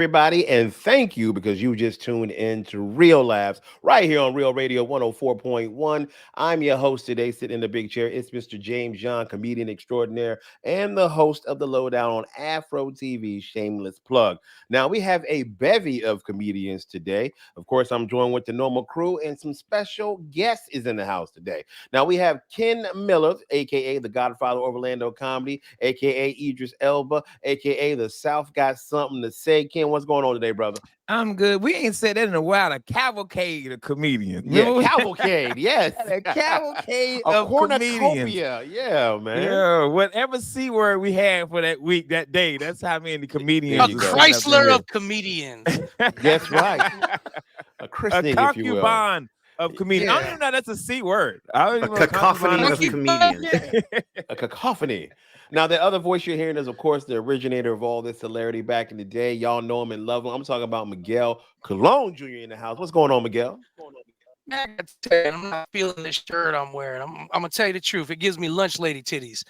everybody, and thank you because you just tuned in to Real Laughs right here on Real Radio 104.1. I'm your host today, sitting in the big chair. It's Mr. James John, comedian extraordinaire, and the host of the Lowdown on Afro TV, Shameless Plug. Now, we have a bevy of comedians today. Of course, I'm joined with the normal crew, and some special guests is in the house today. Now, we have Ken Miller, a.k.a. the Godfather of Orlando Comedy, a.k.a. Idris Elba, a.k.a. the South Got Something to Say. Ken, what's going on today, brother? I'm good. We ain't said that in a while. A cavalcade of comedians. Yeah, cavalcade. Yes, a cavalcade a of comedians. cornucopia. Yeah, man. Yeah, whatever C word we had for that week, that day. That's how many comedians. A Chrysler of comedians. That's right. A christening, a if you will. concubine of comedians. Yeah. I don't even know that's a C word. I don't A even know cacophony of comedians. A cacophony. Now, the other voice you're hearing is, of course, the originator of all this hilarity back in the day. Y'all know him and love him. I'm talking about Miguel Colon Jr. in the house. What's going on, Miguel? Man, I got to tell you, I'm not feeling this shirt I'm wearing. I'm gonna tell you the truth. It gives me lunch lady titties.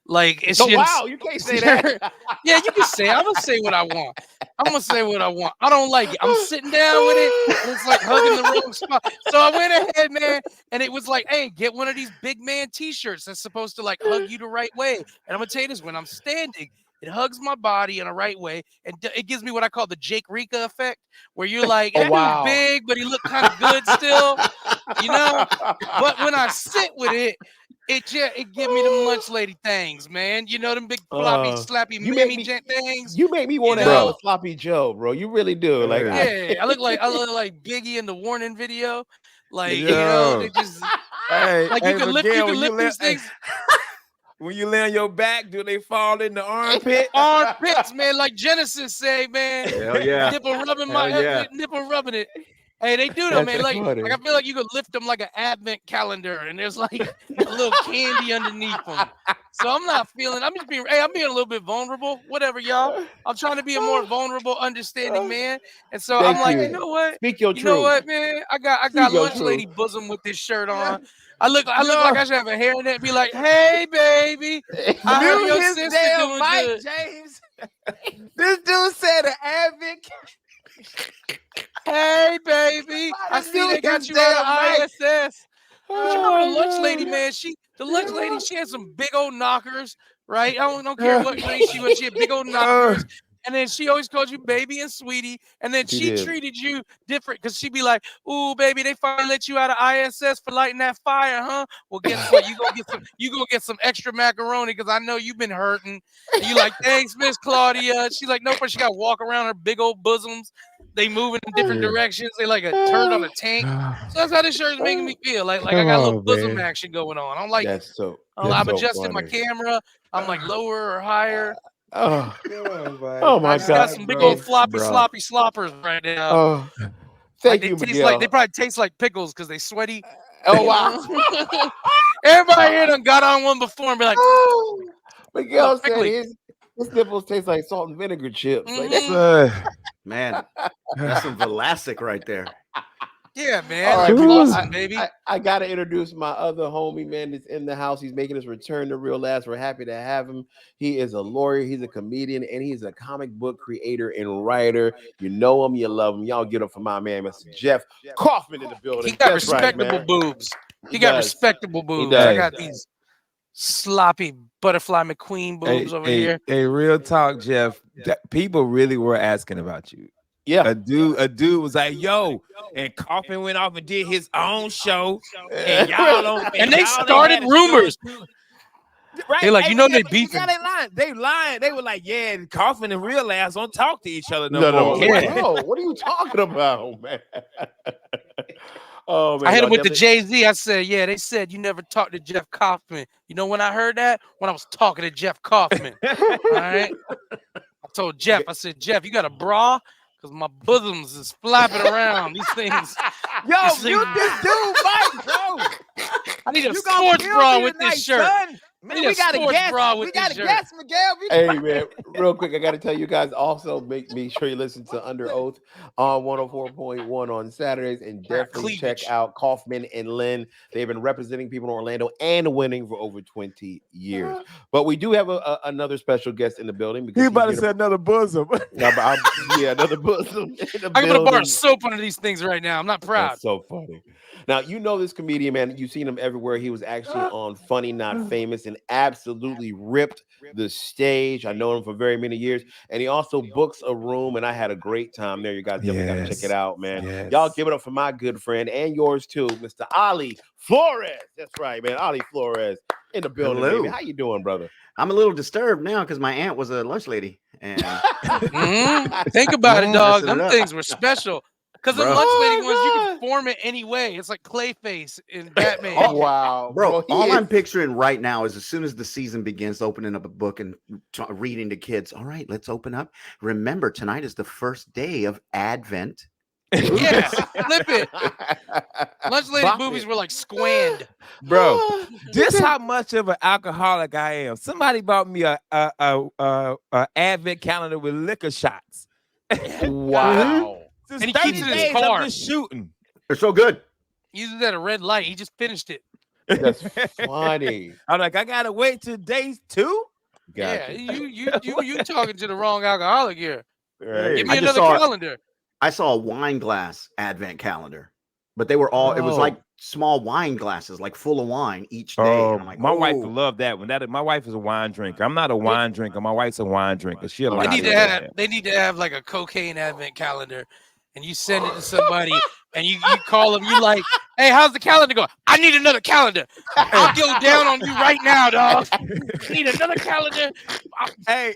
Like it's Oh, just, wow, you can't say that. Yeah, you can say. I'm gonna say what I want. I'm gonna say what I want. I don't like it. I'm sitting down with it, and it's like hugging the wrong spot. So I went ahead, man, and it was like, hey, get one of these big man T-shirts that's supposed to like hug you the right way. And I'm gonna tell you this: when I'm standing, it hugs my body in a right way, and it gives me what I call the Jake Rika effect, where you're like, that wow. dude big, but he look kind of good still, you know. But when I sit with it, it give me them lunch lady things, man. You know them big floppy, slappy, mammy things. You make me want to have a sloppy Joe, bro. You really do. Like, yeah, I look like Biggie in the Warning video. Like, Yo. you know, they just like you can lift these things. When you lay on your back, do they fall in the armpit? Armpits, man, like Genesis say, man. Hell yeah. Nipple rubbing nipple rubbing it. Hey, they do though, That's man. Like I feel like you could lift them like an advent calendar, and there's like a little candy underneath them. So I'm not feeling. I'm being a little bit vulnerable. Whatever, y'all. I'm trying to be a more vulnerable, understanding man. And so I'm like, you know what? Speak your You truth. know what, man? I got lunch lady bosom with this shirt on. I look like I should have a hairnet. Be like, hey, baby, I heard your sister doing good. James. This dude said an advocate. Hey, baby, I see they got you on ISS. But you know the lunch lady, man. The lunch lady, she had some big old knockers, right? I don't care what race she was. She had big old knockers. And then she always called you baby and sweetie. And then she treated you different because she'd be like, ooh, baby, they finally let you out of ISS for lighting that fire, huh? Well, guess what? You gonna get some extra macaroni because I know you've been hurting. And you like, thanks, Miss Claudia. She's like, no, but she got to walk around her big old bosoms. They moving in different directions. They like a turd on a tank. So that's how this shirt is making me feel. Like I got a little bosom action going on. I'm like, I'm adjusting my camera. I'm like lower or higher. Oh my I just got some big old floppy, sloppy sloppers right now. Oh, thank you, Miguel. They probably taste like pickles because they sweaty. Oh wow! Everybody here done got on one before and be like, Miguel said his nipples taste like salt and vinegar chips. Mm-hmm. Man, that's some Velasic right there. Yeah, man. All right, awesome, baby. I gotta introduce my other homie, man, that's in the house. He's making his return to Real Laughs. We're happy to have him. He is a lawyer, he's a comedian, and he's a comic book creator and writer. You know him, you love him. Y'all get up for my man, Mr. Jeff Kaufman in the building. He got respectable boobs. He got respectable boobs. I got these sloppy butterfly McQueen boobs over here. Hey, real talk, Jeff. People really were asking about you. Yeah, a dude was like, "Yo," and Kaufman went off and did his own show, and and they started rumors. Right? They like, they beefing. Yeah, they lying. They were like, "Yeah, Kaufman and Real Laughs don't talk to each other no more." No, what are you talking about, man? Oh man, I hit him with the Jay-Z. I said, yeah, they said you never talked to Jeff Kaufman. You know when I heard that? When I was talking to Jeff Kaufman. All right. I told Jeff, I said, Jeff, you got a bra? Because my bosoms is flapping around. These things. Yo, this dude, Mike, bro. I need a sports bra with this shirt. Son. Man, we got a guest. We got a guest, Miguel. Hey, man, real quick, I got to tell you guys also make sure you listen to Under Oath on 104.1 on Saturdays, and definitely check out Kaufman and Lynn. They've been representing people in Orlando and winning for over 20 years. But we do have another special guest in the building. He's about to say another bosom. Yeah, another bosom. I can put a bar of soap under these things right now. I'm not proud. That's so funny. Now, you know this comedian, man. You've seen him everywhere. He was actually on Funny Not Famous and absolutely ripped the stage. I know him for very many years. And he also books a room, and I had a great time there. You guys definitely got to check it out, man. Yes. Y'all give it up for my good friend and yours too, Mr. Ali Flores. That's right, man. Ali Flores in the building, baby. How you doing, brother? I'm a little disturbed now because my aunt was a lunch lady. And think about it, dog. Them things were special. Because the lunch lady ones, you can form it any way. It's like Clayface in Batman. Oh, wow. Bro, all I'm picturing right now is as soon as the season begins, opening up a book and reading to kids. All right, let's open up. Remember, tonight is the first day of Advent. Yeah, flip it. Lunch lady movies were like Squand. Bro, this how much of an alcoholic I am. Somebody bought me a Advent calendar with liquor shots. Wow. And he keeps it in his car. Just shooting. They're so good. He uses at a red light. He just finished it. That's funny. I'm like, I gotta wait till day 2. Yeah, you talking to the wrong alcoholic here. Right. Give me another calendar. I saw a wine glass Advent calendar, but they were all. It was like small wine glasses, like full of wine each day. Oh, I'm like, my wife loved that one. My wife is a wine drinker. I'm not a wine drinker. My wife's a wine drinker. They need to have like a cocaine Advent calendar. And you send it to somebody, and you call them. You like, hey, how's the calendar going? I need another calendar. I'll go down on you right now, dog. I need another calendar.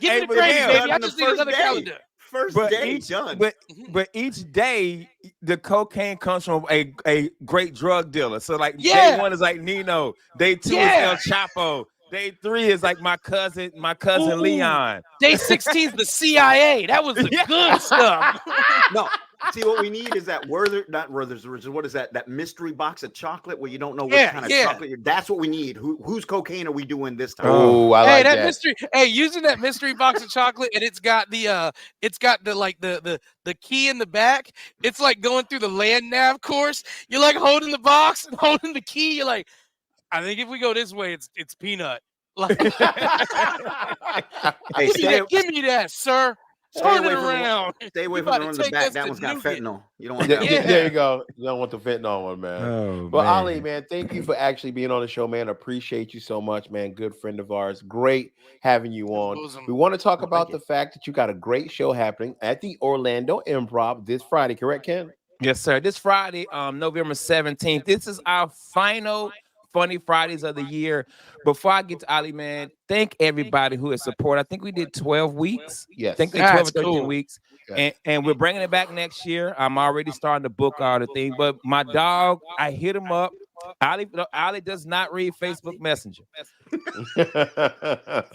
Give me the gravy, baby. I just need another calendar. First day done. But each day the cocaine comes from a great drug dealer. So like day 1 is like Nino. Day 2 is El Chapo. Day 3 is like my cousin Leon. Day 16 is the CIA. That was the good stuff. No. See, what we need is that Werther's original. What is that? That mystery box of chocolate where you don't know what kind of chocolate. That's what we need. Whose cocaine are we doing this time? Oh, I like that. Mystery. Hey, using that mystery box of chocolate, and it's got the key in the back. It's like going through the land nav course. You're like holding the box and holding the key. You're like, I think if we go this way, it's peanut. Like, hey, give me that, sir. Turn it around. Stay away from the one in the back. That one's got fentanyl. You don't want that. Yeah. There you go. You don't want the fentanyl one, man. Oh, but Ali, man, thank you for actually being on the show, man. Appreciate you so much, man. Good friend of ours. Great having you on. We want to talk about the fact that you got a great show happening at the Orlando Improv this Friday, correct, Ken? Yes, sir. This Friday, November 17th. This is our final Funny Fridays of the year. Before I get to Ali, man, thank everybody who has supported. I think we did 12 weeks. Yes. I think 12 or 13 weeks. Yes. And we're bringing it back next year. I'm already starting to book all the things. But my dog, I hit him up. Ali does not read Facebook Messenger.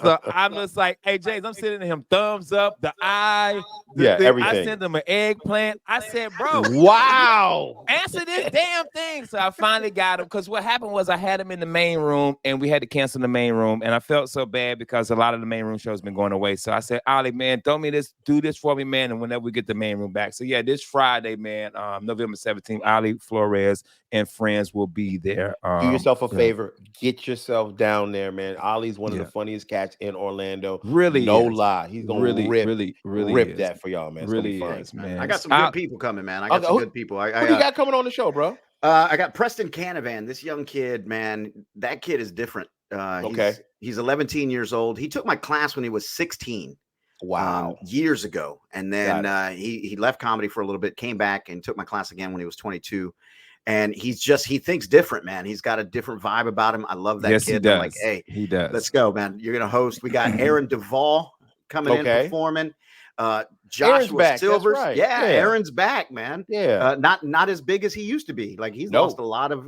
So I'm just like, hey, James, I'm sending him thumbs up, the eye. Everything. I sent him an eggplant. I said, bro, wow, answer this damn thing. So I finally got him, because what happened was I had him in the main room and we had to cancel the main room. And I felt so bad because a lot of the main room shows been going away. So I said, Ali, man, do this for me, man. And whenever we get the main room back. So yeah, this Friday, man, November 17th, Ali Flores and friends will be there. Do yourself a favor. Get yourself down there, man. Ali's one of the funniest cats in Orlando. Really, no lie. He's gonna really rip that for y'all, man. It's really fun. is, man. I got some good people coming, man. I got some good people. Who you got coming on the show, bro? I got Preston Canavan. This young kid, man. That kid is different. He's 11 years old. He took my class when he was 16. Wow. Years ago. And then he left comedy for a little bit, came back and took my class again when he was 22. And he thinks different, man. He's got a different vibe about him. I love that kid. He does. I'm like, hey, he does. Let's go, man. You're gonna host. We got Aaron Duvall coming in performing. Joshua Silvers. Right. Yeah, Aaron's back, man. Yeah. Not as big as he used to be. Like he's lost a lot of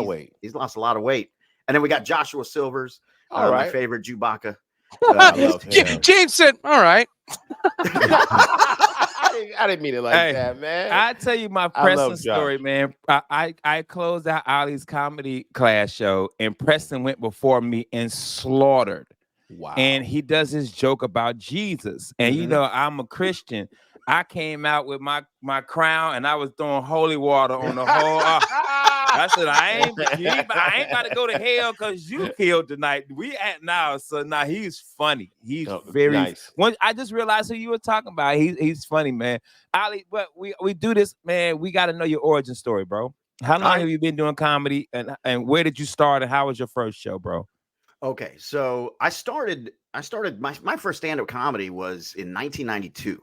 weight. He's lost a lot of weight. And then we got Joshua Silvers, my favorite Chewbacca. James said, all right. I didn't mean it like that, man. I tell you my Preston story, man. I closed out Ali's comedy class show, and Preston went before me and slaughtered. Wow. And he does his joke about Jesus. And you know, I'm a Christian. I came out with my crown and I was throwing holy water on the whole. I said, I ain't about to go to hell because you killed tonight. We at now. So now he's funny. He's very nice. I just realized who you were talking about. He's funny, man. Ali, but we do this, man. We got to know your origin story, bro. How long have you been doing comedy, and where did you start, and how was your first show, bro? Okay, so I started my first stand-up comedy was in 1992.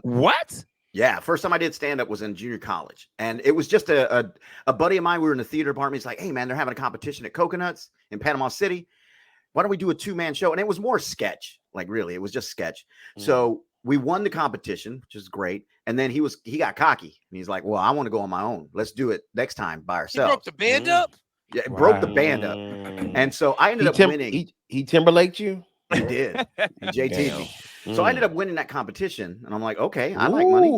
What? Yeah, first time I did stand-up was in junior college, and it was just a buddy of mine. We were in the theater department. He's like, "Hey, man, they're having a competition at Coconuts in Panama City. Why don't we do a 2-man show?" And it was more sketch, like really, it was just sketch. So we won the competition, which is great. And then he got cocky, and he's like, "Well, I want to go on my own. Let's do it next time by ourselves." He broke the band up. Yeah, it broke the band up, and so I ended up winning. He Timberlaked you. He did. He JT'd me. So I ended up winning that competition, and I'm like, okay, I like money.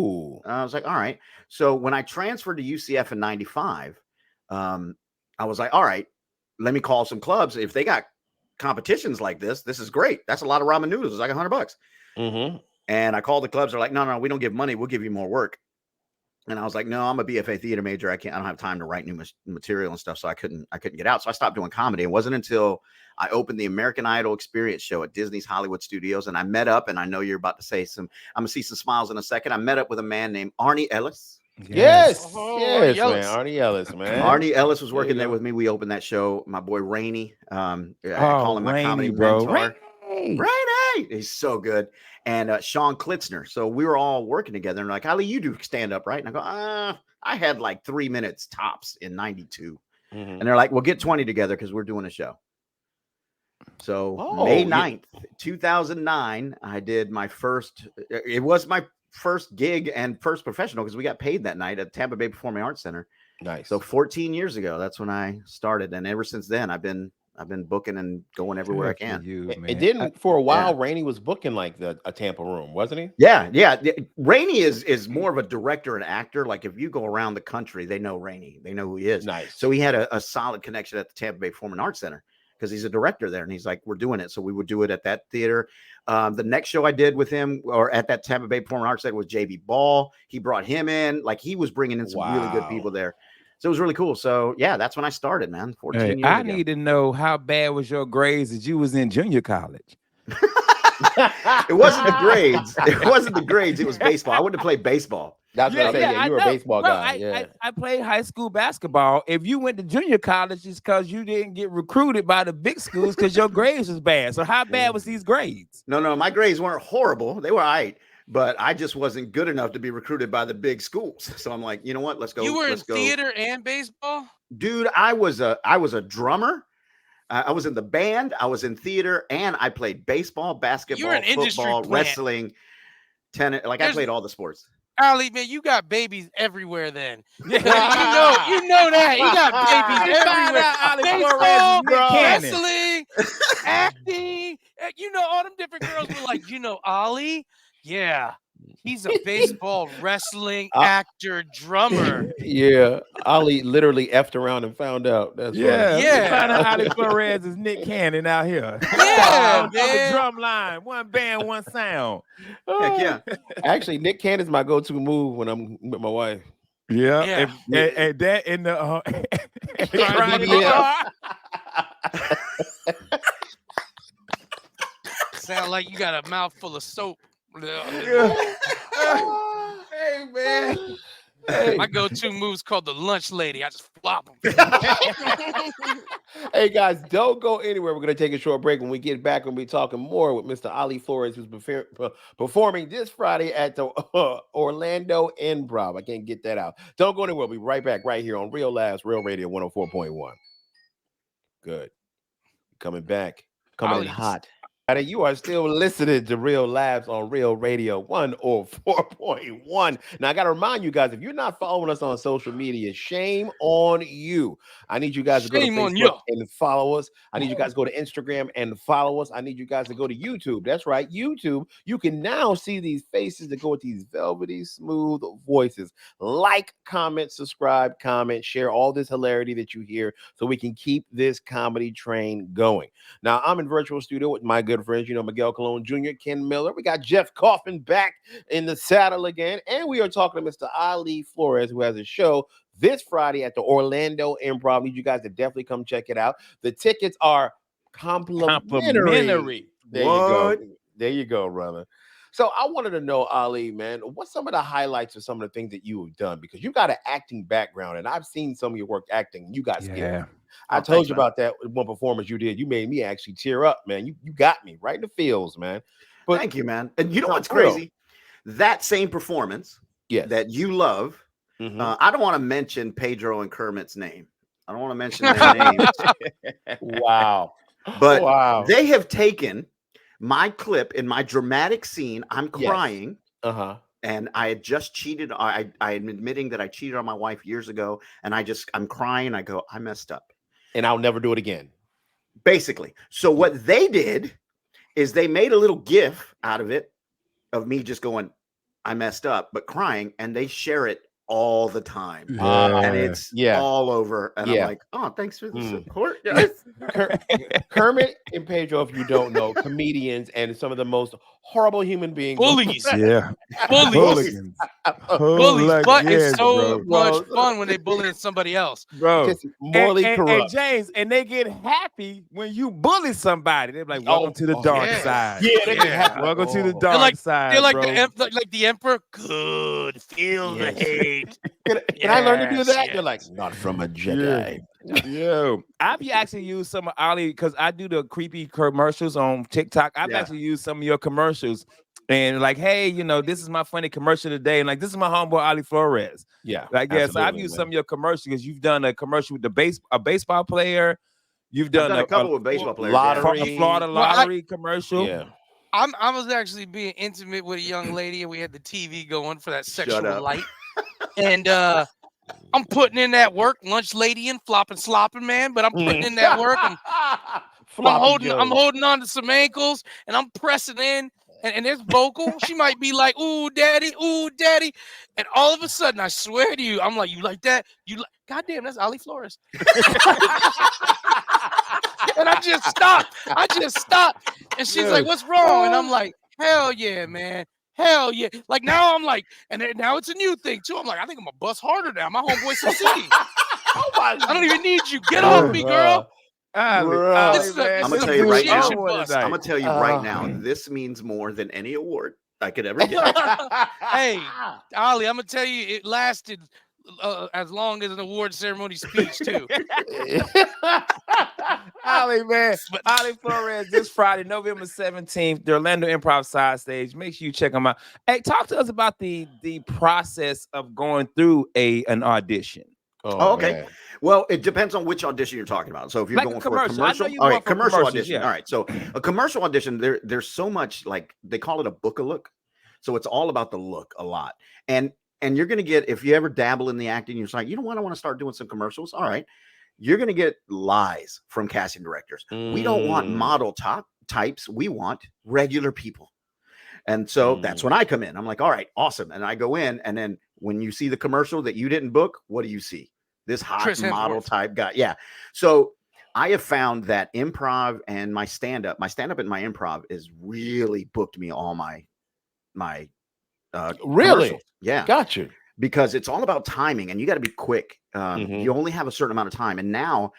I was like, all right. So when I transferred to UCF in '95, I was like, all right, let me call some clubs. If they got competitions like this is great. That's a lot of ramen noodles. It's like $100. And I called the clubs. They're like, no, we don't give money. We'll give you more work. And I was like, no, I'm a BFA theater major. I don't have time to write new material and stuff. So I couldn't get out. So I stopped doing comedy. It wasn't until I opened the American Idol Experience show at Disney's Hollywood Studios. And I met up, and I know you're about to say I'm going to see some smiles in a second. I met up with a man named Arnie Ellis. Yes, man. Arnie Ellis, man. Arnie Ellis was working there with me. We opened that show. My boy Rainey. I call him my comedy mentor. Rainey. He's so good. And Sean Klitzner. So we were all working together, and like, Ali, you do stand up, right? And I go, I had like 3 minutes tops in 92. And they're like, well, get 20 together because we're doing a show. So May 9th, 2009, I did my first, it was my first gig and first professional because we got paid that night at Tampa Bay Performing Arts Center. Nice. So 14 years ago, that's when I started. And ever since then, I've been booking and going everywhere I can. It didn't for a while. Rainey was booking like a Tampa room, wasn't he? Yeah. Rainey is more of a director and actor. Like if you go around the country, they know Rainey. They know who he is. Nice. So he had a solid connection at the Tampa Bay Performing Arts Center because he's a director there, and he's like, we're doing it. So we would do it at that theater. The next show I did with him, or at that Tampa Bay Performing Arts Center, was JB Ball. He brought him in. Like he was bringing in some really good people there. So it was really cool. So yeah, that's when I started, man. 14 years ago. I need to know how bad was your grades that you was in junior college? It wasn't the grades. It wasn't the grades. It was baseball. I wouldn't have played baseball. That's what I said. You were a baseball guy. I played high school basketball. If you went to junior college, it's because you didn't get recruited by the big schools because your grades was bad. So how bad was these grades? No, my grades weren't horrible. They were all right. But I just wasn't good enough to be recruited by the big schools. So I'm like, you know what? Let's go. You were in theater and baseball? Dude, I was a drummer. I was in the band. I was in theater, and I played baseball, basketball, football, wrestling, tennis. Like I played all the sports. Ali, man, you got babies everywhere then. you know that. You got babies everywhere. Baseball, wrestling, acting. You know, all them different girls were like, Ali? Yeah. He's a baseball, wrestling, actor, drummer. Yeah. Ali literally effed around and found out. That's right. Yeah. Found out Ali Flores is Nick Cannon out here. Yeah, man. Drum line, one band, one sound. Heck yeah. Actually, Nick Cannon's my go-to move when I'm with my wife. Yeah. And that in the sound like you got a mouthful of soap. Hey man. My go-to move's called the lunch lady. I just flop them. Hey guys, don't go anywhere. We're going to take a short break. When we get back, we'll be talking more with Mr. Ali Flores, who's performing this Friday at the Orlando Improv. I can't get that out. Don't go anywhere. We'll be right back right here on Real Laughs, Real Radio 104.1. Good. Coming back. Coming in hot. everybody. You are still listening to Real Labs on Real Radio 104.1. Now, I got to remind you guys, if you're not following us on social media, shame on you. I need you guys to go to Shame on you. Facebook and follow us. I need you guys to go to Instagram and follow us. I need you guys to go to YouTube. That's right, YouTube. You can now see these faces that go with these velvety, smooth voices. Like, comment, subscribe, comment, share all this hilarity that you hear so we can keep this comedy train going. Now, I'm in virtual studio with my good friends, Miguel Colon Jr., Ken Miller. We got Jeff Coffin back in the saddle again. And we are talking to Mr. Ali Flores, who has a show this Friday at the Orlando Improv. I need you guys to definitely come check it out. The tickets are complimentary. There you go. There you go, brother. So I wanted to know, Ali, man, what's some of the highlights of some of the things that you have done? Because you got an acting background, and I've seen some of your work acting. You got scared. I told you about that one performance you did. You made me actually tear up, man. You got me right in the feels, man. But thank you, man. And you know what's crazy? That same performance that you love, I don't want to mention Pedro and Kermit's name. I don't want to mention their names. Wow. But they have taken my clip in my dramatic scene. I'm crying. And I had just cheated. I am admitting that I cheated on my wife years ago. And I'm crying. I go, I messed up. And I'll never do it again. Basically. So what they did is they made a little GIF out of it of me just going, I messed up, but crying. And they share it all the time. And it's all over. And I'm like, oh, thanks for the support. Kermit and Pedro, if you don't know, comedians and some of the most horrible human beings. Bullies. Bullies. Bullies. But it's so much fun when they bully somebody else. Bro. Morally corrupt. And James, and they get happy when you bully somebody. They're like, welcome to the dark side. Welcome to the dark side. They're like the emperor. Good. Feel the hate. Can I learn to do that? They're like, not from a Jedi. Yo, I've actually used some of Ali because I do the creepy commercials on TikTok. I've actually used some of your commercials and like, hey, this is my funny commercial today, and like, this is my homeboy Ali Flores. Yeah, so I've used some of your commercials because you've done a commercial with a baseball player. You've done a couple with baseball players. A Florida lottery commercial. Yeah. I was actually being intimate with a young lady, and we had the TV going for that sexual light. And I'm putting in that work, lunch lady and slopping, man. But I'm putting in that work. I'm holding on to some ankles, and I'm pressing in. And there's vocal. She might be like, ooh, daddy. And all of a sudden, I swear to you, I'm like, you like that? Goddamn, that's Ali Flores. And I just stopped. And she's like, what's wrong? And I'm like, hell yeah, man. Hell yeah. Like now I'm like, and now it's a new thing too. I'm like, I think I'm gonna bust harder now. My homeboy City. I don't even need you. Get off me, girl. I'm gonna tell you right now. This means more than any award I could ever get. Hey, Ali, I'm gonna tell you, it lasted as long as an award ceremony speech too. Ali, man. Ali Flores this Friday, November 17th, the Orlando Improv Side Stage. Make sure you check them out. Hey, talk to us about the process of going through an audition. Okay. Man. Well, it depends on which audition you're talking about. So if you're going for a commercial, all right, commercial audition. Yeah. All right. So a commercial audition, there's so much, like they call it a book-a-look. So it's all about the look a lot. And you're going to get, if you ever dabble in the acting, you're like, you know what, I want to start doing some commercials. All right. You're going to get lies from casting directors. We don't want model types. We want regular people. And so that's when I come in. I'm like, all right, awesome. And I go in, and then when you see the commercial that you didn't book, what do you see? This hot model type guy. Yeah. So I have found that improv and my stand-up and my improv is really booked me all my really? Yeah. Gotcha. Because it's all about timing, and you got to be quick. You only have a certain amount of time. And now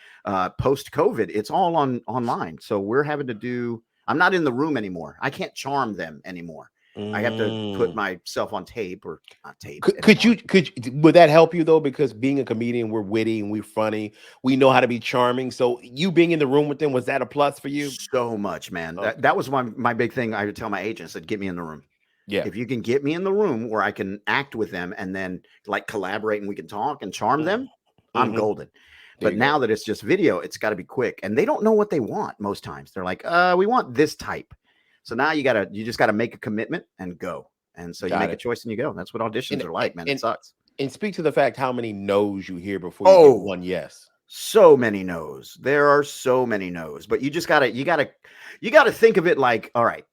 post-COVID, it's all online. So we're having to do, I'm not in the room anymore. I can't charm them anymore. I have to put myself on tape or not tape. Would that help you though? Because being a comedian, we're witty and we're funny. We know how to be charming. So you being in the room with them, was that a plus for you? So much, man. That was my big thing. I would tell my agent, I said, get me in the room. Yeah. If you can get me in the room where I can act with them and then like collaborate and we can talk and charm them, I'm golden. But now that it's just video, it's got to be quick. And they don't know what they want most times. They're like, we want this type. So now you just gotta make a commitment and go. And so you make a choice and you go. That's what auditions are like, man. It sucks. And speak to the fact how many no's you hear before you get one yes. So many no's. There are so many no's, but you gotta think of it like, all right,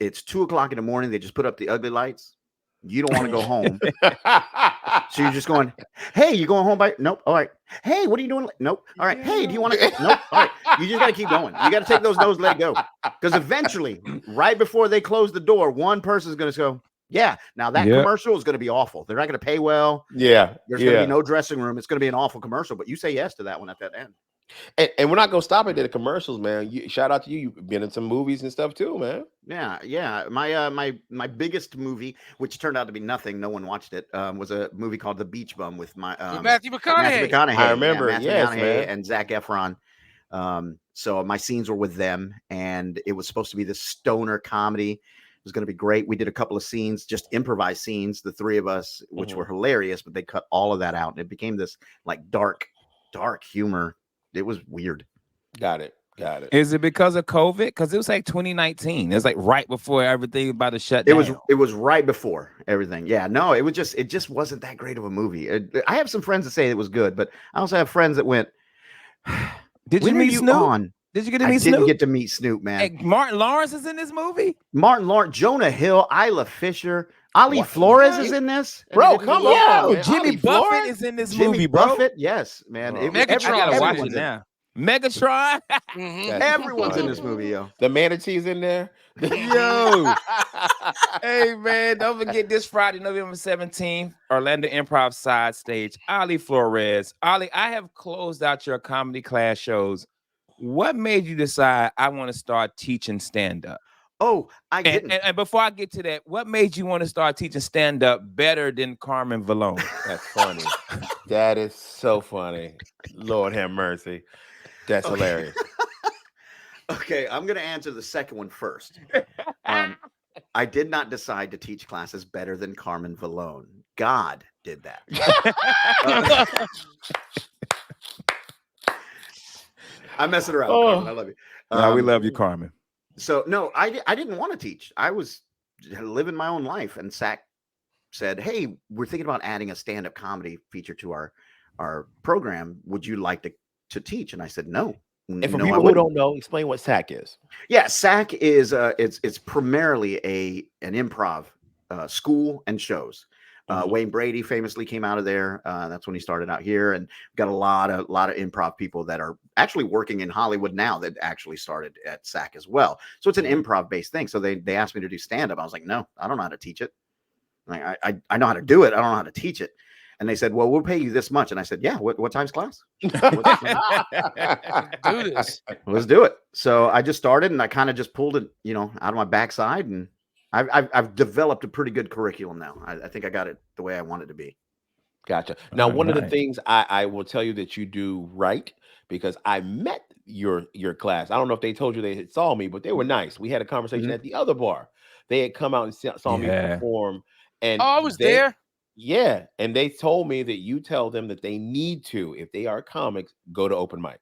it's 2:00 in the morning. They just put up the ugly lights. You don't want to go home. So you're just going, hey, you going home by? Nope. All right. Hey, what are you doing? Nope. All right. Hey, do you want to? Nope. All right. You just got to keep going. You got to take those no's, let it go. Because eventually, right before they close the door, one person's going to go, yeah. Now that commercial is going to be awful. They're not going to pay well. Yeah. There's going to be no dressing room. It's going to be an awful commercial, but you say yes to that one at that end. And we're not gonna stop it at the commercials, man. Shout out to you. You've been in some movies and stuff too, man. Yeah. My biggest movie, which turned out to be nothing, no one watched it, was a movie called The Beach Bum with Matthew McConaughey. I remember, Matthew yes, McConaughey man. and Zac Efron. So my scenes were with them, and it was supposed to be this stoner comedy. It was going to be great. We did a couple of scenes, just improvised scenes, the three of us, which were hilarious, but they cut all of that out, and it became this like dark humor. It was weird. Got it. Is it because of COVID? Because it was like 2019. It was like right before everything about to shut down. It was right before everything. Yeah, no, it just wasn't that great of a movie. I have some friends that say it was good, but I also have friends that went. Did you meet Snoop? Did you get to meet Snoop? I didn't get to meet Snoop, man. Hey, Martin Lawrence is in this movie. Martin Lawrence, Jonah Hill, Isla Fisher, Ali Flores is in this. Bro, come on. Man. Jimmy Buffett is in this movie, bro. Buffett, yes, man. Megatron. I gotta watch it now. Megatron. Everyone's in this movie, yo. The manatee's in there. Yo. Hey, man, don't forget this Friday, November 17th, Orlando Improv Side Stage. Ali Flores. Ali, I have closed out your comedy class shows. What made you decide I want to start teaching stand-up? Oh, I didn't. And before I get to that, what made you want to start teaching stand-up better than Carmen Vallone? That's funny. That is so funny. Lord have mercy. That's hilarious. Okay, I'm going to answer the second one first. I did not decide to teach classes better than Carmen Vallone. God did that. I'm messing around. Carmen. I love you. No, we love you, Carmen. So no, I didn't want to teach. I was living my own life, and Zach said, "Hey, we're thinking about adding a stand-up comedy feature to our program. Would you like to teach?" And I said, "No." And for people who don't know, explain what SAC is. Yeah, SAC is it's primarily an improv school and shows. Wayne Brady famously came out of there. That's when he started out here, and got a lot of improv people that are actually working in Hollywood now that actually started at SAC as well. So it's an improv based thing. So they asked me to do stand up. I was like, no, I don't know how to teach it. Like I know how to do it. I don't know how to teach it. And they said, well, we'll pay you this much. And I said, yeah, what time's class? Do this. Let's do it. So I just started, and I kind of just pulled it, out of my backside, and I've developed a pretty good curriculum now. I think I got it the way I want it to be. Gotcha. Now, one of the things I will tell you that you do right, because I met your class. I don't know if they told you they saw me, but they were nice. We had a conversation at the other bar. They had come out and saw me perform. And I was there. Yeah. And they told me that you tell them that they need to, if they are comics, go to open mics.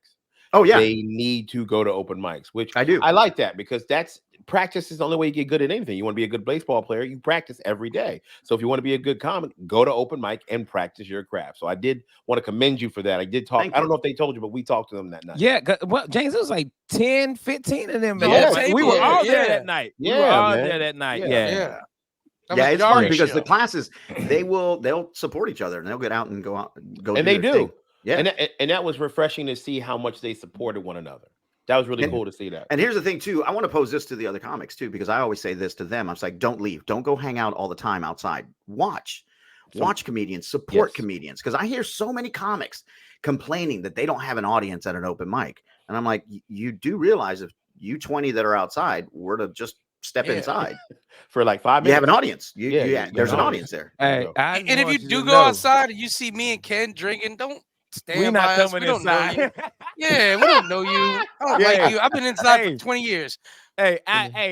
Oh, yeah. They need to go to open mics, which I do. I like that, because practice is the only way you get good at anything. You want to be a good baseball player, you practice every day. So if you want to be a good comic, go to open mic and practice your craft. So I did want to commend you for that. I did talk. I don't know if they told you, but we talked to them that night. Yeah. Well, James, it was like 10, 15 of them. Yeah. We were all there that night. Yeah, we were all there that night. Yeah. Yeah, it's fun because the classes, they'll support each other, and they'll get out and go. And they do. Thing. Yeah. And that was refreshing to see how much they supported one another. That was really cool to see that. And here's the thing too. I want to pose this to the other comics too, because I always say this to them. I was like, don't leave. Don't go hang out all the time outside. Watch comedians, support comedians. Because I hear so many comics complaining that they don't have an audience at an open mic. And I'm like, you do realize if you 20 that are outside were to just step inside for like 5 minutes, you have an audience. There's an audience there. Hey, and if you do go outside and you see me and Ken drinking, don't stand We're not by us. coming We don't know inside. you. Yeah, we don't know you. I don't like you. I've been inside for 20 years. Hey,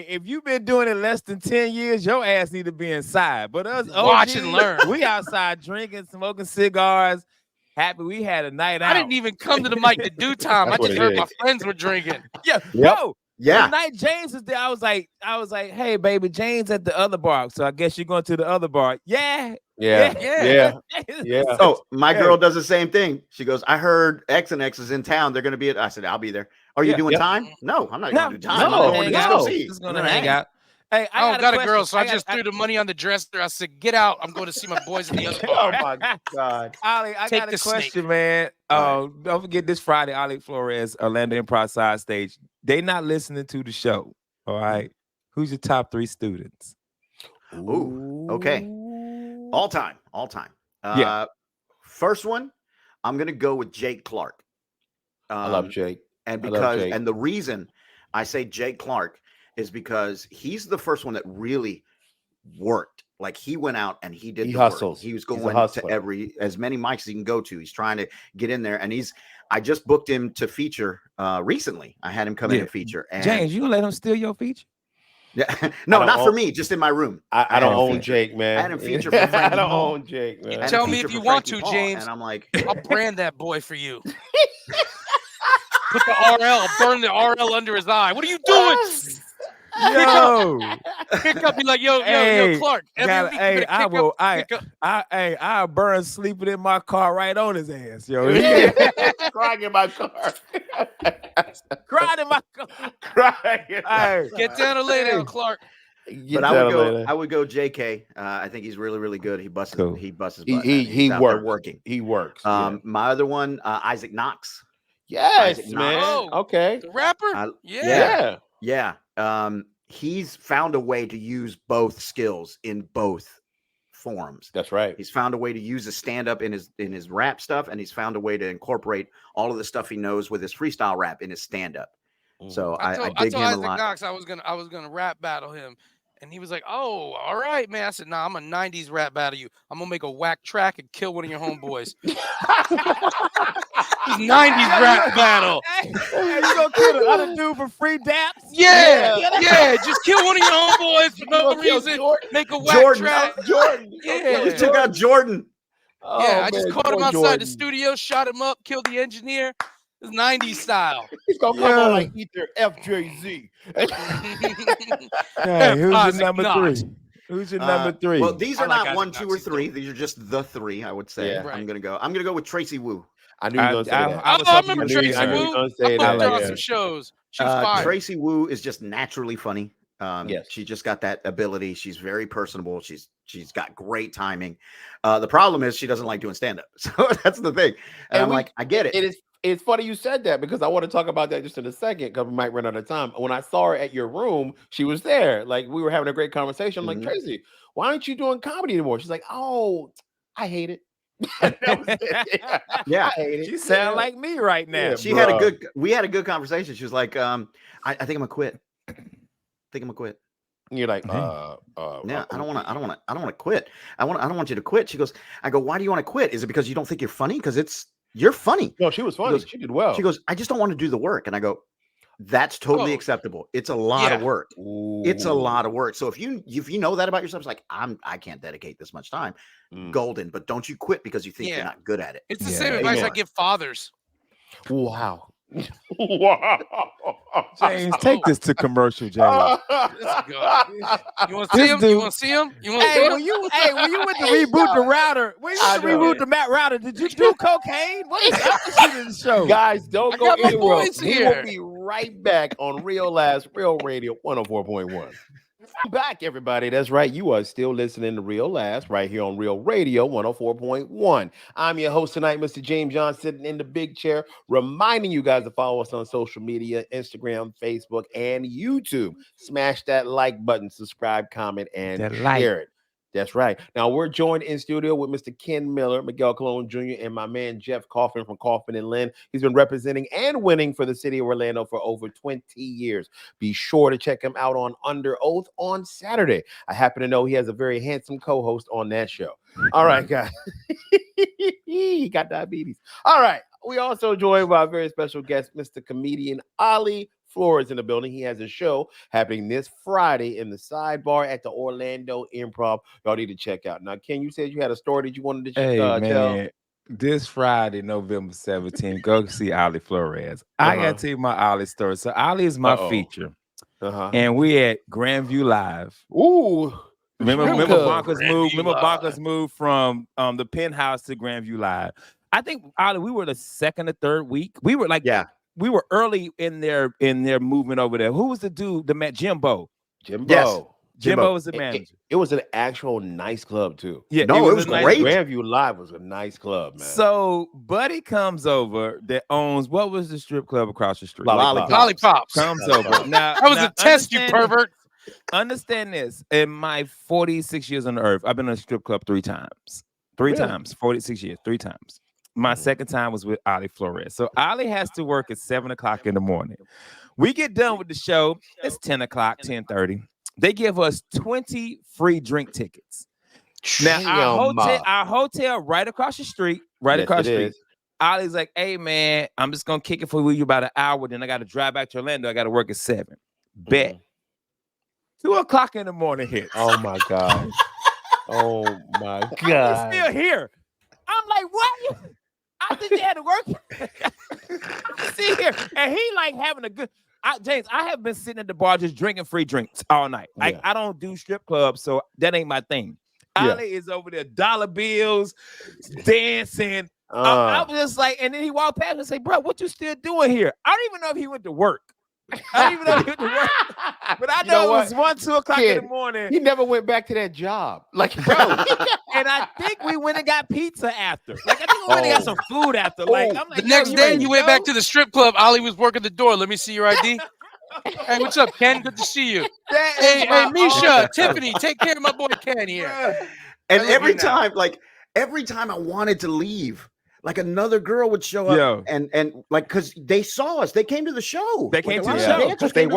if you've been doing it less than 10 years, your ass need to be inside. But us watch OGs, and learn. We outside drinking, smoking cigars. Happy we had a night out. I didn't even come to the mic to do time. I just heard my friends were drinking. Yeah, bro. Yeah. The night James was there, I was like, hey, baby, James at the other bar. So I guess you're going to the other bar. Yeah. Yeah. Oh, my girl does the same thing. She goes, I heard X and X is in town. They're going to be I said, I'll be there. Are you doing time? No, I'm not going to do time. I'm going to disco see. Just going to hang out. Hey, I don't got a girl, so I just threw the money on the dresser. I said, get out. I'm going to see my boys in the other bar. Oh, my God. Ali, I got a question, man. Don't forget this Friday, Ali Flores, Orlando Improv Side Stage. They not listening to the show, all right? Who's your top 3 students? Ooh, okay. All time. Yeah. First one, I'm going to go with Jake Clark. I love Jake. And the reason I say Jake Clark is because he's the first one that really worked. Like he went out and he did the hustles. Work. He was going to as many mics as he can go to. He's trying to get in there, and I just booked him to feature recently. I had him come in and feature. And James, you gonna let him steal your feature? Yeah, no, not for me, just in my room. I don't own Jake, man. I had him feature for Frankie I don't Paul. own Jake, man. Tell me if you want to, James. And I'm like, I'll brand that boy for you. Put the RL, I'll burn the RL under his eye. What are you doing? Yo, pick up, be like, yo, Clark. I'll burn sleeping in my car right on his ass, yo. Crying in my car. Crying in my car. Crying. Get down or lay down, Clark. But I would go JK. I think he's really, really good. He busts his butt. He works. My other one, Isaac Knox. Yes, Isaac man. Knox. Okay. The rapper? Yeah. He's found a way to use both skills in both forms. That's right. He's found a way to use a stand-up in his rap stuff, and he's found a way to incorporate all of the stuff he knows with his freestyle rap in his stand-up. So I dig him a lot. Isaac Knox I was gonna rap battle him. And he was like, oh, all right, man. I said, nah, I'm a 90s rap battle you. I'm going to make a whack track and kill one of your homeboys. 90s rap battle. Hey, you going to kill the other dude for free daps? Yeah. Just kill one of your homeboys for no reason. Make a whack track. Jordan. Yeah. You took out Jordan. I just caught him outside the studio, shot him up, killed the engineer. It's 90s style. He's gonna come on like Ether FJZ. Hey, who's your number 3? Who's your number 3? Well, these are not 1, 2, or 3. These are just the 3. I would say. I'm gonna go with Tracy Wu. I knew you were gonna say that. I remember Tracy Wu. I like some shows. She was fire. Tracy Wu is just naturally funny. Yes, she just got that ability. She's very personable. She's got great timing. The problem is she doesn't like doing stand-up. So that's the thing. And I'm like, I get it. It's funny you said that because I want to talk about that just in a second because we might run out of time. When I saw her at your room, she was there. Like we were having a great conversation. I'm like, Tracy, why aren't you doing comedy anymore? She's like, oh, I hate it. Yeah, I hate it. She sound like me right now. Yeah, we had a good conversation. She was like, I think I'm gonna quit. And you're like, yeah, I don't want to quit. I don't want you to quit. She goes, I go, why do you want to quit? Is it because you don't think you're funny? Because you're funny. No, she was funny. She did well. She goes, I just don't want to do the work. And I go, that's totally acceptable. It's a lot of work. Ooh. It's a lot of work. So if you know that about yourself, it's like, I can't dedicate this much time. Golden, but don't you quit because you think you're not good at it. It's the same advice I give fathers. Wow. Wow. James, take this to commercial, James. Let's go. You want to see him? You want to see him? When you went to reboot the router, the Matt router, did you do cocaine? What is up with you in the show? Guys, don't go anywhere. We will be right back on Real Laughs, Real Radio 104.1. Back, everybody. That's right. You are still listening to Real Laughs right here on Real Radio 104.1. I'm your host tonight, Mr. James John, sitting in the big chair, reminding you guys to follow us on social media, Instagram, Facebook, and YouTube. Smash that like button, subscribe, comment, and share it. That's right. Now, we're joined in studio with Mr. Ken Miller, Miguel Colon Jr., and my man, Jeff Coffin from Coffin and Lynn. He's been representing and winning for the city of Orlando for over 20 years. Be sure to check him out on Under Oath on Saturday. I happen to know he has a very handsome co-host on that show. All right, guys. He got diabetes. All right. We also joined by a very special guest, Mr. Comedian Ali Flores in the building. He has a show happening this Friday in the Sidebar at the Orlando Improv. Y'all need to check out. Now, Ken, you said you had a story that you wanted to tell. This Friday, November 17th, go see Ali Flores. I gotta tell you my Ali story. So Ali is my feature. And we at Grandview Live. Ooh. Remember Bonka's move from the penthouse to Grandview Live. I think Ali, we were the second or third week. We were like, we were early in their movement over there. Who was the dude? Jimbo. Yes. Jimbo was the manager. It was an actual nice club too. Yeah, no, it was great. Grandview Live was a nice club, man. So Buddy comes over that owns what was the strip club across the street? Lollipops. Comes over. Now that was a test, you pervert. Understand this. In my 46 years on the earth, I've been in a strip club 3 times. 3 times. 46 years, 3 times. My second time was with Ali Flores. So Ali has to work at 7 o'clock in the morning. We get done with the show. It's 10 o'clock, 10:30. They give us 20 free drink tickets. Now, our hotel right across the street, Ali's like, hey, man, I'm just going to kick it for you about an hour. Then I got to drive back to Orlando. I got to work at 7. Bet. 2 o'clock in the morning hits. Oh, my God. Oh, my God. I'm still here. I'm like, what? I think they had to work. I'm still here. And he like having a good... James, I have been sitting at the bar just drinking free drinks all night. Like I don't do strip clubs, so that ain't my thing. Ali is over there, dollar bills, dancing. I was just like, and then he walked past and say, "Bro, what you still doing here?" I don't even know if he went to work. I don't even know if he went to work. But I know it was 1, 2 o'clock in the morning. He never went back to that job. Like, bro. And I think we went and got pizza after. Like, I think we went and got some food after. Like, I'm like, the next day you went back to the strip club. Ali was working the door. Let me see your ID. Hey, what's up, Ken? Good to see you. Hey, Misha, Tiffany, take care of my boy Ken here. And every time I wanted to leave, like another girl would show up and like, because they saw us, they came to the show. They came to the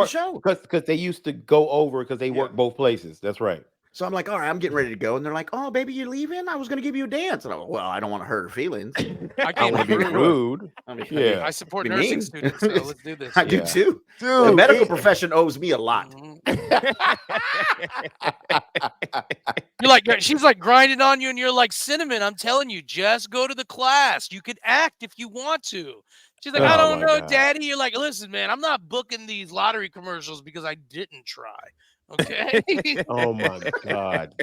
show because they used to go over because they work both places. That's right. So I'm like, all right, I'm getting ready to go, and they're like, oh, baby, you're leaving? I was going to give you a dance, and I'm like, well, I don't want to hurt her feelings. I don't want to be rude. I support nursing students, so let's do this. I do too. Dude, the medical profession owes me a lot. You're like, she's like grinding on you, and you're like, Cinnamon, I'm telling you, just go to the class. You could act if you want to. She's like, I don't know, Daddy. You're like, listen, man, I'm not booking these lottery commercials because I didn't try. Okay. Oh my God.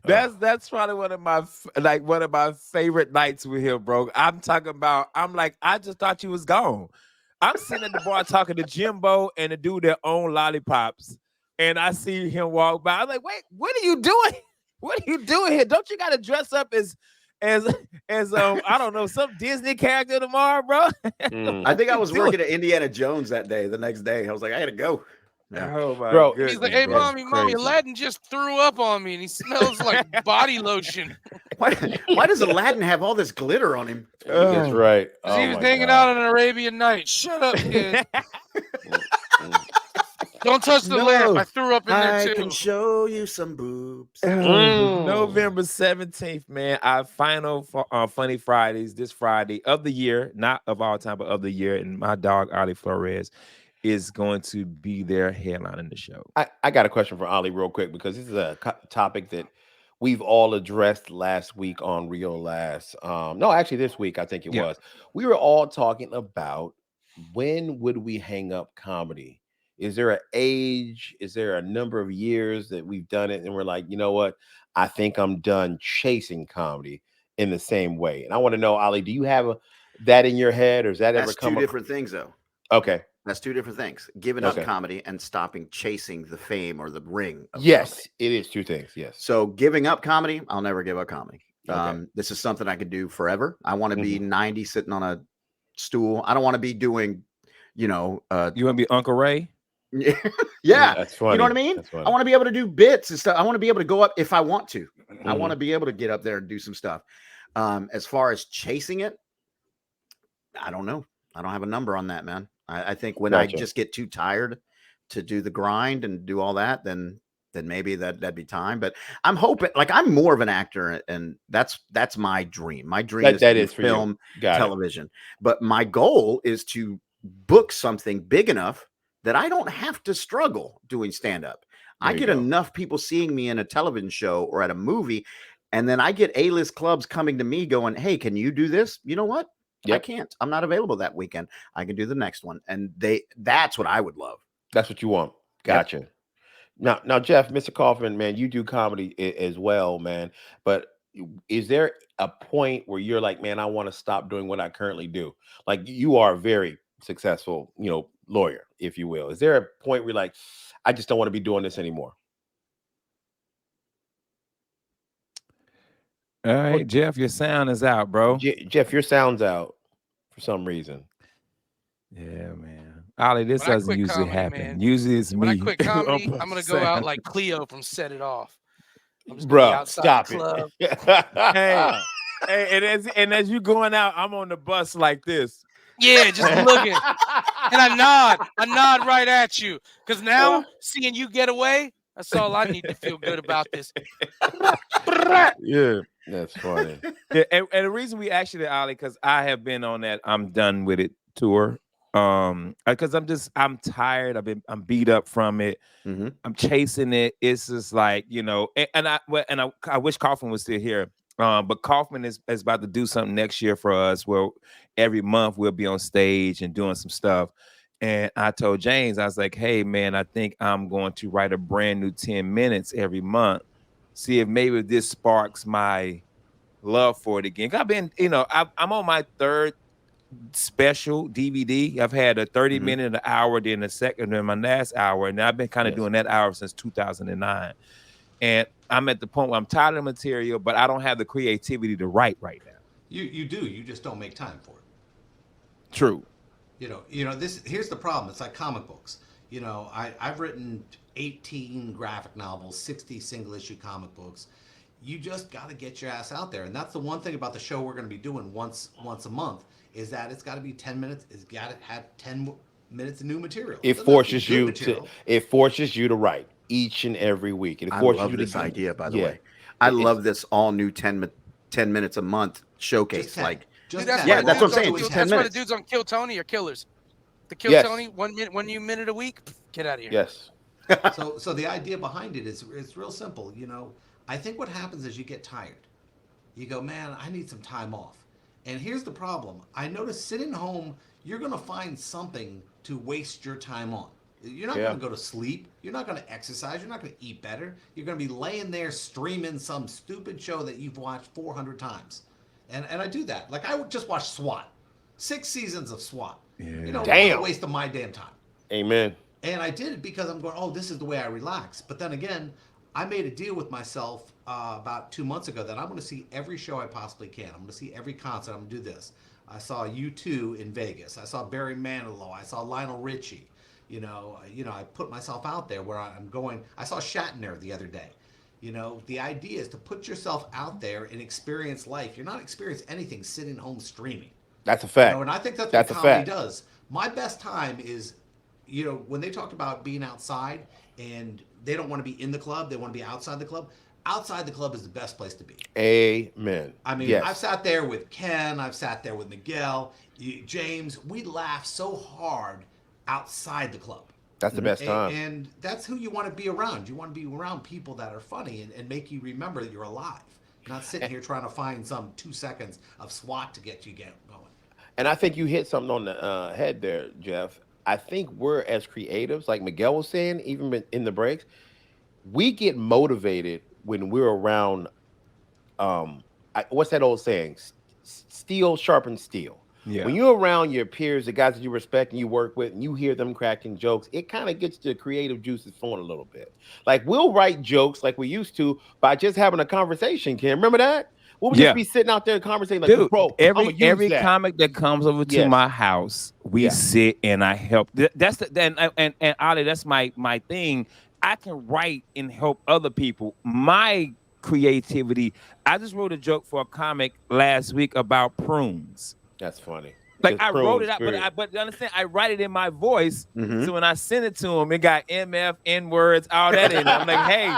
That's probably one of my favorite nights with him, bro. I'm talking about, I'm like, I just thought you was gone. I'm sitting at the bar talking to Jimbo and the dude that own Lollipops, and I see him walk by. I'm like, wait, what are you doing? What are you doing here? Don't you got to dress up as I don't know, some Disney character tomorrow, bro? I think I was working at Indiana Jones that day. The next day, I was like, I had to go. Yeah. Oh my bro, goodness, he's like, hey, mommy, Aladdin just threw up on me, and he smells like body lotion. Why does Aladdin have all this glitter on him? That's right. He was hanging out on an Arabian Night. Shut up, kid. Don't touch the lamp. I threw up in there too. I can show you some boobs. November 17th, man. Our final Funny Fridays this Friday of the year, not of all time, but of the year. And my dog Ali Flores is going to be there headlining the show. I got a question for Ali real quick, because this is a topic that we've all addressed last week on Real Last. No, actually this week, I think it was. We were all talking about, when would we hang up comedy? Is there an age? Is there a number of years that we've done it and we're like, you know what? I think I'm done chasing comedy in the same way. And I want to know, Ali, do you have that in your head, or is that ever come up? That's two different things, though. Okay. That's two different things. Giving up comedy and stopping chasing the fame or the ring. Yes, comedy. It is two things. Yes. So giving up comedy, I'll never give up comedy. Okay. This is something I could do forever. I want to be 90 sitting on a stool. I don't want to be doing, you want to be Uncle Ray? Yeah. That's funny. You know what I mean? I want to be able to do bits and stuff. I want to be able to go up if I want to. I want to be able to get up there and do some stuff. As far as chasing it, I don't know. I don't have a number on that, man. I think when I just get too tired to do the grind and do all that, then maybe that'd be time. But I'm hoping, like, I'm more of an actor, and that's my dream. My dream is to film, television. But my goal is to book something big enough that I don't have to struggle doing stand-up. I get enough people seeing me in a television show or at a movie, And then I get A-list clubs coming to me going, hey, can you do this? You know what? Yep. I can't. I'm not available that weekend. I can do the next one. And that's what I would love. That's what you want. Gotcha. Yep. Now, Jeff, Mr. Kaufman, man, you do comedy as well, man. But is there a point where you're like, man, I want to stop doing what I currently do? Like, you are a very successful, lawyer, if you will. Is there a point where you're like, I just don't want to be doing this anymore? All right, Jeff, your sound is out, bro. Jeff, your sound's out for some reason. Yeah, man. Ali, this doesn't usually happen. Man, usually it's me. When I quit comedy, I'm gonna go out like Cleo from Set It Off. Bro, stop it. hey, and as you going out, I'm on the bus like this. Yeah, just looking. And I nod right at you. Because now, seeing you get away, that's all I need to feel good about this. Yeah, that's funny. Yeah, and the reason we actually, Ali, because I have been on that I'm done with it tour. Because I'm tired. I'm beat up from it. Mm-hmm. I'm chasing it. It's just like, and I wish Kaufman was still here. But Kaufman is about to do something next year for us where every month we'll be on stage and doing some stuff. And I told James, I was like, hey, man, I think I'm going to write a brand new 10 minutes every month. See if maybe this sparks my love for it again. I've been, I'm on my third special DVD. I've had a 30-minute, an hour, then a second, then my last hour. And I've been kind of doing that hour since 2009. And I'm at the point where I'm tired of the material, but I don't have the creativity to write right now. You do. You just don't make time for it. True. Here's the problem. It's like comic books. I've written 18 graphic novels, 60 single issue comic books. You just got to get your ass out there. And that's the one thing about the show we're going to be doing once a month is that it's got to be 10 minutes. It's got to have 10 minutes of new material. It forces you to write each and every week. I love this idea, by the way. I love this all new 10 minutes a month showcase. Dude, that's what I'm saying. That's why the dudes on Kill Tony are killers. The Kill Tony, 1 minute a week. Get out of here. Yes. So the idea behind it is it's real simple. I think what happens is you get tired. You go, man, I need some time off. And here's the problem. I notice sitting home, you're going to find something to waste your time on. You're not going to go to sleep. You're not going to exercise. You're not going to eat better. You're going to be laying there streaming some stupid show that you've watched 400 times. And I do that. Like, I would just watch SWAT. 6 seasons of SWAT. Yeah. Damn. A waste of my damn time. Amen. And I did it because I'm going, oh, this is the way I relax. But then again, I made a deal with myself about 2 months ago that I'm going to see every show I possibly can. I'm going to see every concert. I'm going to do this. I saw U2 in Vegas. I saw Barry Manilow. I saw Lionel Richie. I put myself out there where I'm going. I saw Shatner the other day. The idea is to put yourself out there and experience life. You're not experiencing anything sitting home streaming. That's a fact. And I think that's what comedy does. My best time is, when they talked about being outside and they don't want to be in the club, they want to be outside the club. Outside the club is the best place to be. Amen. I mean, I've sat there with Ken. I've sat there with Miguel, James. We laugh so hard outside the club. That's the best time. And that's who you want to be around. You want to be around people that are funny and make you remember that you're alive. You're not sitting here trying to find some 2 seconds of SWAT to get you going. And I think you hit something on the head there, Jeff. I think we're, as creatives, like Miguel was saying, even in the breaks, we get motivated when we're around, what's that old saying? Steel sharpens steel. Yeah. When you're around your peers, the guys that you respect and you work with, and you hear them cracking jokes, it kind of gets the creative juices flowing a little bit. Like, we'll write jokes like we used to by just having a conversation, Ken. Remember that? We'll just be sitting out there conversating like, dude, bro, every comic that comes over to my house, we sit and I help. That's and Ali, that's my thing. I can write and help other people. My creativity. I just wrote a joke for a comic last week about prunes. That's funny. Like, I wrote it out, but understand, I write it in my voice. Mm-hmm. So when I send it to him, it got MF, N words, all that in it. I'm like, hey,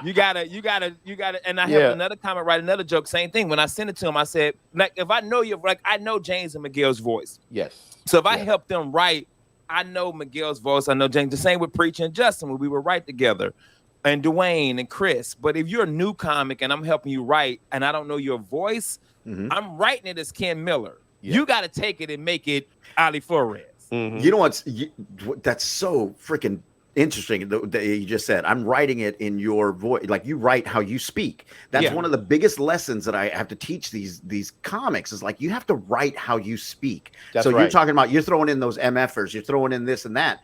you gotta. And I have another comic write another joke, same thing. When I sent it to him, I said, like, if I know you, like, I know James and Miguel's voice. Yes. So if I help them write, I know Miguel's voice. I know James. The same with Preacher and Justin when we were right together. and Dwayne and Chris. But if you're a new comic and I'm helping you write and I don't know your voice, I'm writing it as Ken Miller. Yeah. You got to take it and make it Ali Flores. You know that's so freaking interesting that you just said. I'm writing it in your voice, like you write how you speak. That's one of the biggest lessons that I have to teach these comics is like you have to write how you speak. So you're talking about you're throwing in those MFers, you're throwing in this and that.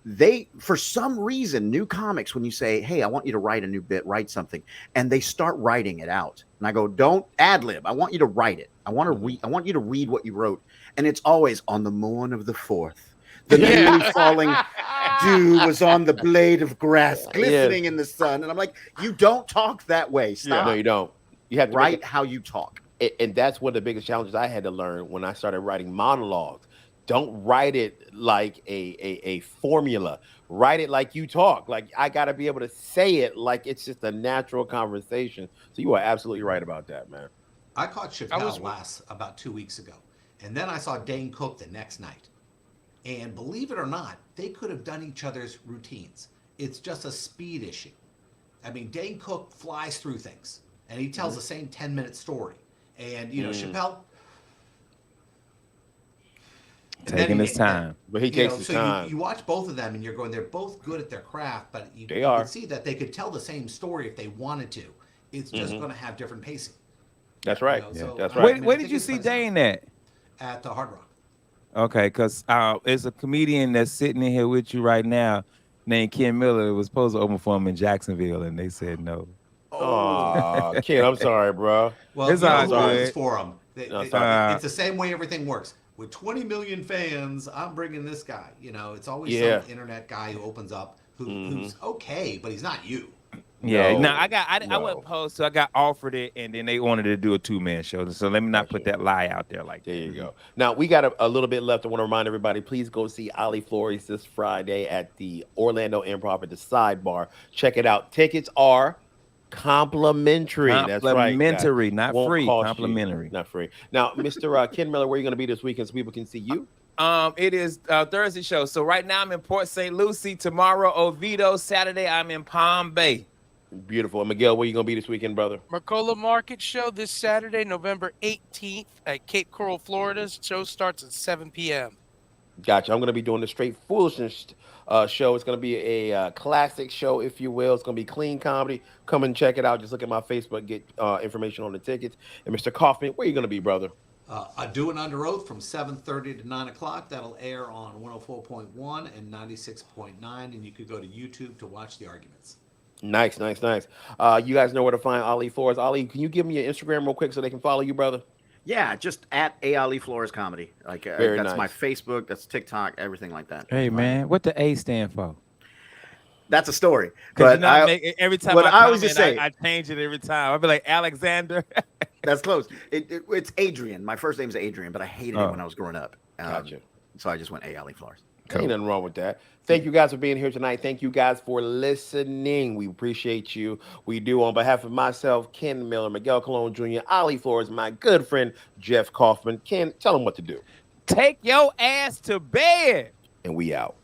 They, for some reason, new comics, when you say, hey, I want you to write a new bit, write something, and they start writing it out. And I go, don't ad lib. I want you to write it. I want you to read what you wrote. And it's always on the morn of the 4th. The newly falling dew was on the blade of grass, glistening in the sun. And I'm like, you don't talk that way. Stop. Yeah. No, you don't. You have to write how you talk. And that's one of the biggest challenges I had to learn when I started writing monologues. Don't write it like a formula. Write it like you talk. Like I got to be able to say it like it's just a natural conversation. So you are absolutely right about that, man. I caught Chappelle about 2 weeks ago. And then I saw Dane Cook the next night. And believe it or not, they could have done each other's routines. It's just a speed issue. I mean, Dane Cook flies through things. And he tells the same 10-minute story. And, you know, Chappelle... Taking his time. But he takes his time. You watch both of them and you're going, they're both good at their craft, but you can see that they could tell the same story if they wanted to. It's just going to have different pacing. That's right. You know, that's right. Where did you see Dane at? At the Hard Rock. Okay, because there's a comedian that's sitting in here with you right now named Ken Miller. It was supposed to open for him in Jacksonville, and they said no. Oh, Ken, I'm sorry, bro. Well, it's all good for him. It's the same way everything works. With 20 million fans, I'm bringing this guy. You know, it's always some internet guy who opens up who's okay, but he's not you. Yeah, I went post, so I got offered it, and then they wanted to do a 2-man show. So let me not put that lie out there like that. There you go. Now, we got a little bit left. I want to remind everybody, please go see Ali Flores this Friday at the Orlando Improv at the Sidebar. Check it out. Tickets are complimentary. That's right. Complimentary, not free. Complimentary. Not free. Now, Mr. Ken Miller, where are you going to be this weekend so people can see you? It is Thursday show. So right now I'm in Port St. Lucie. Tomorrow, Oviedo. Saturday, I'm in Palm Bay. Beautiful. And Miguel, where you going to be this weekend, brother? Mercola Market Show this Saturday, November 18th at Cape Coral, Florida. Show starts at 7 p.m. Gotcha. I'm going to be doing the Straight Foolishness show. It's going to be a classic show, if you will. It's going to be clean comedy. Come and check it out. Just look at my Facebook, get information on the tickets. And Mr. Kaufman, where are you going to be, brother? Doing Under Oath from 7:30 to 9 o'clock. That'll air on 104.1 and 96.9. And you could go to YouTube to watch the arguments. Nice. You guys know where to find Ali Flores. Ali, can you give me your Instagram real quick so they can follow you, brother? Yeah, just at Ali Flores Comedy. Like that's my Facebook, that's TikTok, everything like that. Hey man, what the A stand for? That's a story. But every time I always just say, I change it every time. I'll be like Alexander. That's close. It's Adrian. My first name's Adrian, but I hated it when I was growing up. Gotcha. So I just went Ali Flores. Cool. Ain't nothing wrong with that. Thank you guys for being here tonight. Thank you guys for listening. We appreciate you. We do. On behalf of myself, Ken Miller, Miguel Colon Jr., Ali Flores, my good friend, Jeff Kaufman. Ken, tell them what to do. Take your ass to bed. And we out.